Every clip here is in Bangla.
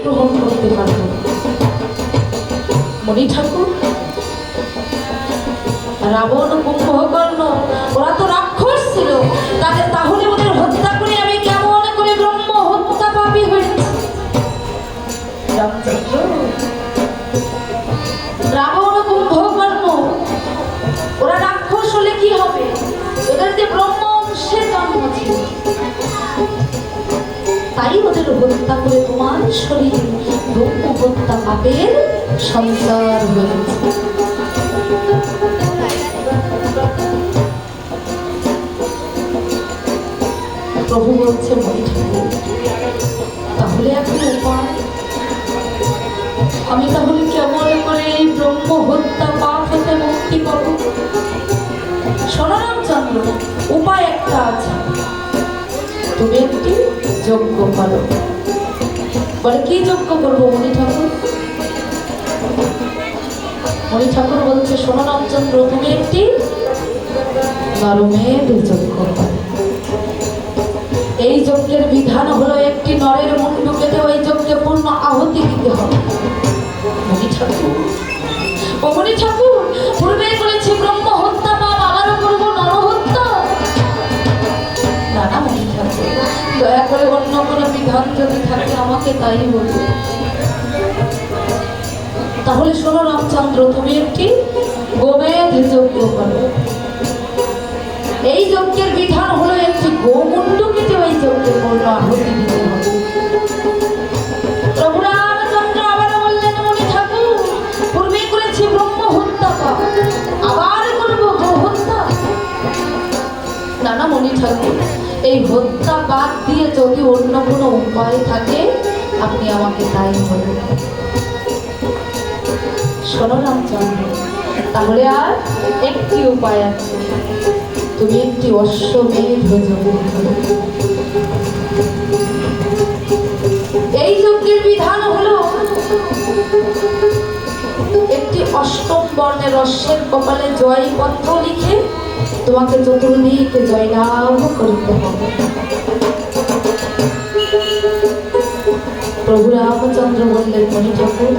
গ্রহণ করতে পারব। মণি ঠাকুর, রাবণ কুম্ভকর্ণ ওরা তো রাক্ষস ছিল, তাহলে ওদের হত্যা করে আমি কেমন করে ব্রহ্ম হত্যা পাপী হয়েছি? রামচন্দ্র, রাবণ কুম্ভকর্ণ ওরা রাক্ষস হলে কি হবে? ওদের যে ব্রহ্ম অংশের জন্ম ছিল, তাই ওদের হত্যা করে তোমার শরীরে ব্রহ্ম হত্যা পাপের সঞ্চার হয়েছে। প্রভু বলছে, মণি ঠাকুর, তাহলে এখন উপায়, আমি তাহলে কেমন করে এই ব্রহ্ম হত্যা পাপ হতে মুক্তি পাব? শোনো রামচন্দ্র, উপায় একটা আছে, তুমি একটি যজ্ঞ করো। বলে, কি যজ্ঞ করবো মণি ঠাকুর? মণি ঠাকুর বলছে, শোনো রামচন্দ্র, তুমি একটি নরমেধ যজ্ঞ করো। এই যজ্ঞের বিধান হলো একটি নরের মুন্ডু কেটে ওই যজ্ঞে পূর্ণ আহুতি দিতে হবে। মণি ঠাকুর, ও মণি ঠাকুর, পূর্বে করেছি ব্রহ্ম হত্যা পাপ, আবারও করবো নর হত্যা? না না মণি ঠাকুর, দয়া করে অন্য কোনো বিধান যদি থাকে আমাকে তাই বলবে। তাহলে শোনো রামচন্দ্র, তুমি একটি গোমেধ যজ্ঞ করো। এই যজ্ঞের বিধান হলো একটি গোমুন্ডু কেটে ওই যজ্ঞে পূর্ণ আহুতি দিতে হবে। প্রভু রামচন্দ্র আবার বললেন, মণি ঠাকুর, পূর্বে করেছি ব্রহ্ম হত্যা পাপ, আবার করবো গো হত্যা? না না মণি ঠাকুর, এই হত্যা বাদ দিয়ে যদি অন্য কোনো উপায় থাকে আপনি আমাকে তাই বলবেন। শোনো রামচন্দ্র, তাহলে আর একটি উপায় আছে, তুমি একটি অশ্বমেধ যজ্ঞ করো। এই যজ্ঞের বিধান হলো একটি অষ্টম বর্ণের অশ্বের কপালে জয় পত্র লিখে তোমাকে চতুর্দিকে জয়লাভ করতে হবে। প্রভু রামচন্দ্র বললেন, মণি ঠাকুর,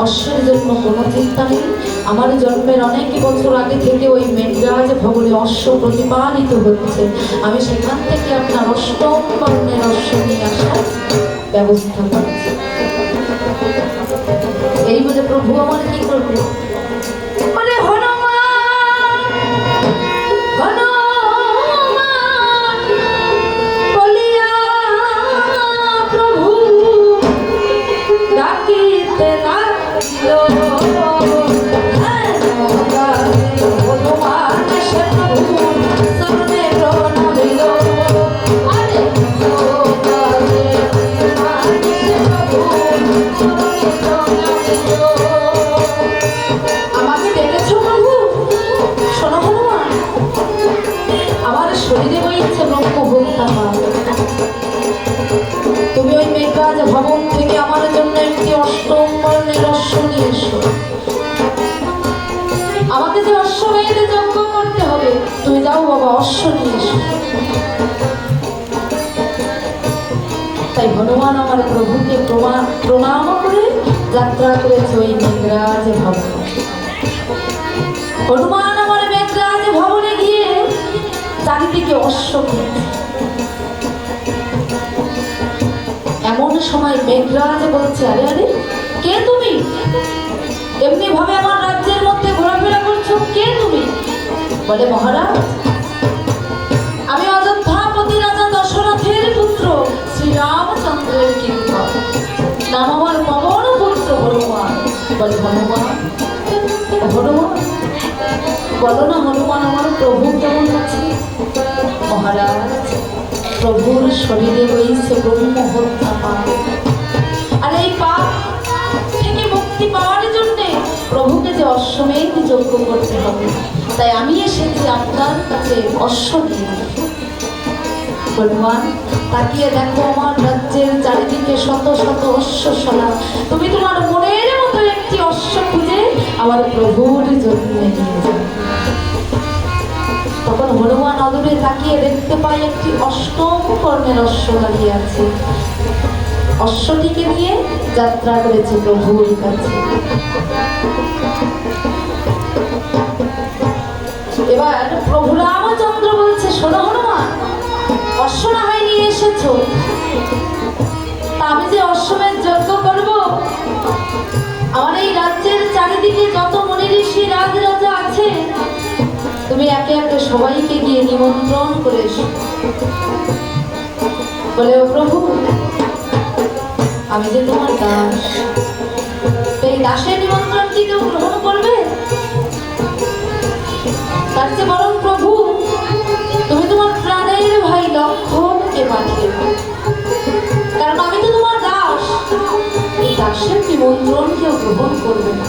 অশ্বের জন্য কোনো চিন্তা নেই, আমার জন্মের অনেক বছর আগে থেকে ওই মেঘরাজ ভবনে অশ্ব প্রতিপালিত হচ্ছে, আমি সেখান থেকে আপনার অষ্টম বর্ণের অশ্ব নিয়ে আসার ব্যবস্থা করছি। এই বলে প্রভু আমার কি করবে? বলে, তুমি ওই মেঘরাজ ভবন থেকে আমার জন্য একটি অষ্টম বর্ণের অশ্ব নিয়ে এসো। আমাকে যে অশ্বমেধ যজ্ঞ করতে হবে, তুমি যাও বাবা, অশ্ব নিয়ে এসো। তাই হনুমান আমার প্রভুকে প্রণাম করে যাত্রা করেছে ওই মেঘরাজ ভবন। হনুমান আমার মেঘরাজ ভবনে গিয়ে চারিদিকে অশ্ব কিনেছে। এমন সময় মেঘরাজ বলছে, আরে আরে, কে তুমি? এমনি ভাবে আমার রাজ্যের মধ্যে ঘোরাফেরা করছো, কে তুমি? বলে, মহারাজ, আমি অযোধ্যাপতি রাজা দশরথের পুত্র শ্রীরামচন্দ্রের কিঙ্কর, নাম আমার পবন পুত্র হনুমান। বলে, হনুমান, হনুমান, বলো না হনুমান, আমার প্রভু কেমন আছে? মহারাজ, প্রভুর শরীরে রয়েছে ব্রহ্ম হত্যা পাপ, আর এই পাপ থেকে মুক্তি পাওয়ার জন্য প্রভুকে যে অশ্বমেধ যজ্ঞ করতে হবে, তাই আমি এসেছি আপনার কাছে অশ্ব নিয়ে। হনুমান, তাকিয়ে দেখো আমার রাজ্যের চারিদিকে শত শত অশ্বশালা, তুমি তোমার মনের মতো একটি অশ্ব খুঁজে আমার প্রভুর জন্য নিয়ে যাও। তখন হনুমান অদূরে তাকিয়ে দেখতে পায় একটি অষ্টম বর্ণের অশ্ব দাঁড়িয়ে আছে। অশ্বটিকে নিয়ে যাত্রা করেছে প্রভুর কাছে। এবার প্রভু রামচন্দ্র বলছে, শোনো হনুমান, অশ্ব না হয় নিয়ে এসেছো, তা আমি যে অশ্বমের যজ্ঞ করব, আমার এই রাজ্যের চারিদিকে যত মুনি ঋষি রাজরাজা আছে, তুমি একে একে সবাইকে গিয়ে নিমন্ত্রণ করে এসো। বলে, ও প্রভু, আমি যে তোমার দাস, এই দাসের নিমন্ত্রণ কি কেউ গ্রহণ করবে? তার চেয়ে বরং প্রভু, তুমি তোমার প্রাণের ভাই লক্ষ্মণকে পাঠিয়ে দাও, কারণ আমি তো তোমার দাস, এই দাসের নিমন্ত্রণ কেউ গ্রহণ করবে না,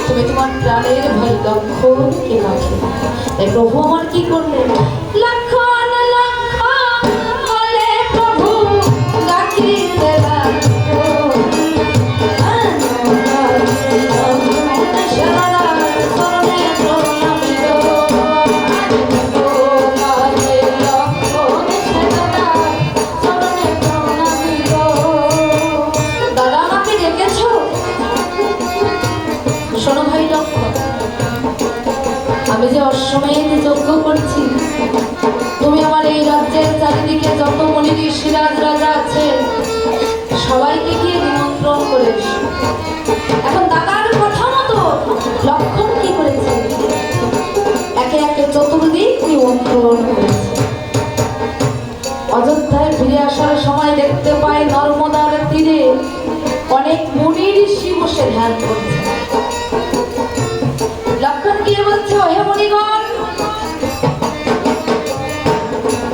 তুমি তোমার প্রাণের ভাই লক্ষ্মণকে পাঠিয়ে দাও। তাই প্রভু আমার কি করলেন? লক্ষ্মণ লক্ষ্মণ বলে প্রভু ডাকিতে আমি যে অশ্বমেধ যজ্ঞ করছি, তুমি আমার এই রাজ্যের চারিদিকে যত মুনি ঋষি রাজরাজা আছে সবাইকে গিয়ে নিমন্ত্রণ করে এসো। এখন দাদার কথা মতো লক্ষণ কি করেছে? একে একে চতুর্দিক নিমন্ত্রণ করেছে। অযোধ্যায় ফিরে আসার সময় দেখতে পাই নর্মদার তীরে অনেক মুনি ঋষি বসে ধ্যান করছে। লক্ষণ গিয়ে বলছে, হে মুনিগণ,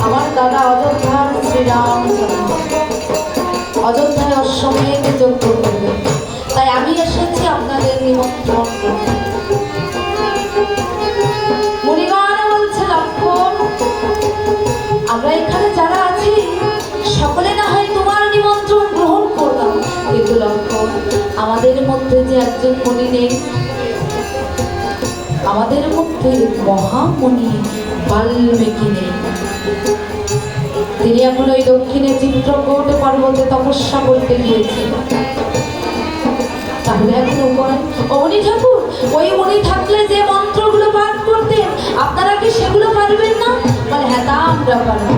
আমার দাদা অযোধ্যার শ্রীরাম অযোধ্যায় অশ্বমেধ যজ্ঞ করবে, তাই আমি এসেছি আপনাদের নিমন্ত্রণ করতে। মুনিগণ বলছে, লক্ষণ, আমরা এখানে যারা আছি সকলে না হয় তোমার নিমন্ত্রণ গ্রহণ করলাম, কিন্তু লক্ষণ, আমাদের মধ্যে যে একজন মুনি নেই, আমাদের মধ্যে মহামুনি বাল্মীকি নেই। তিনি এখন ওই দক্ষিণে চিত্রকূট পর্বতে তপস্যা করতে গিয়েছেন। তাহলে এখন উপায়? মুনি ঠাকুর, ওই মুনি থাকলে যে মন্ত্রগুলো পাঠ করতেন, আপনারা কি সেগুলো পারবেন না? বলে, হ্যাঁ, তা আমরা পারব।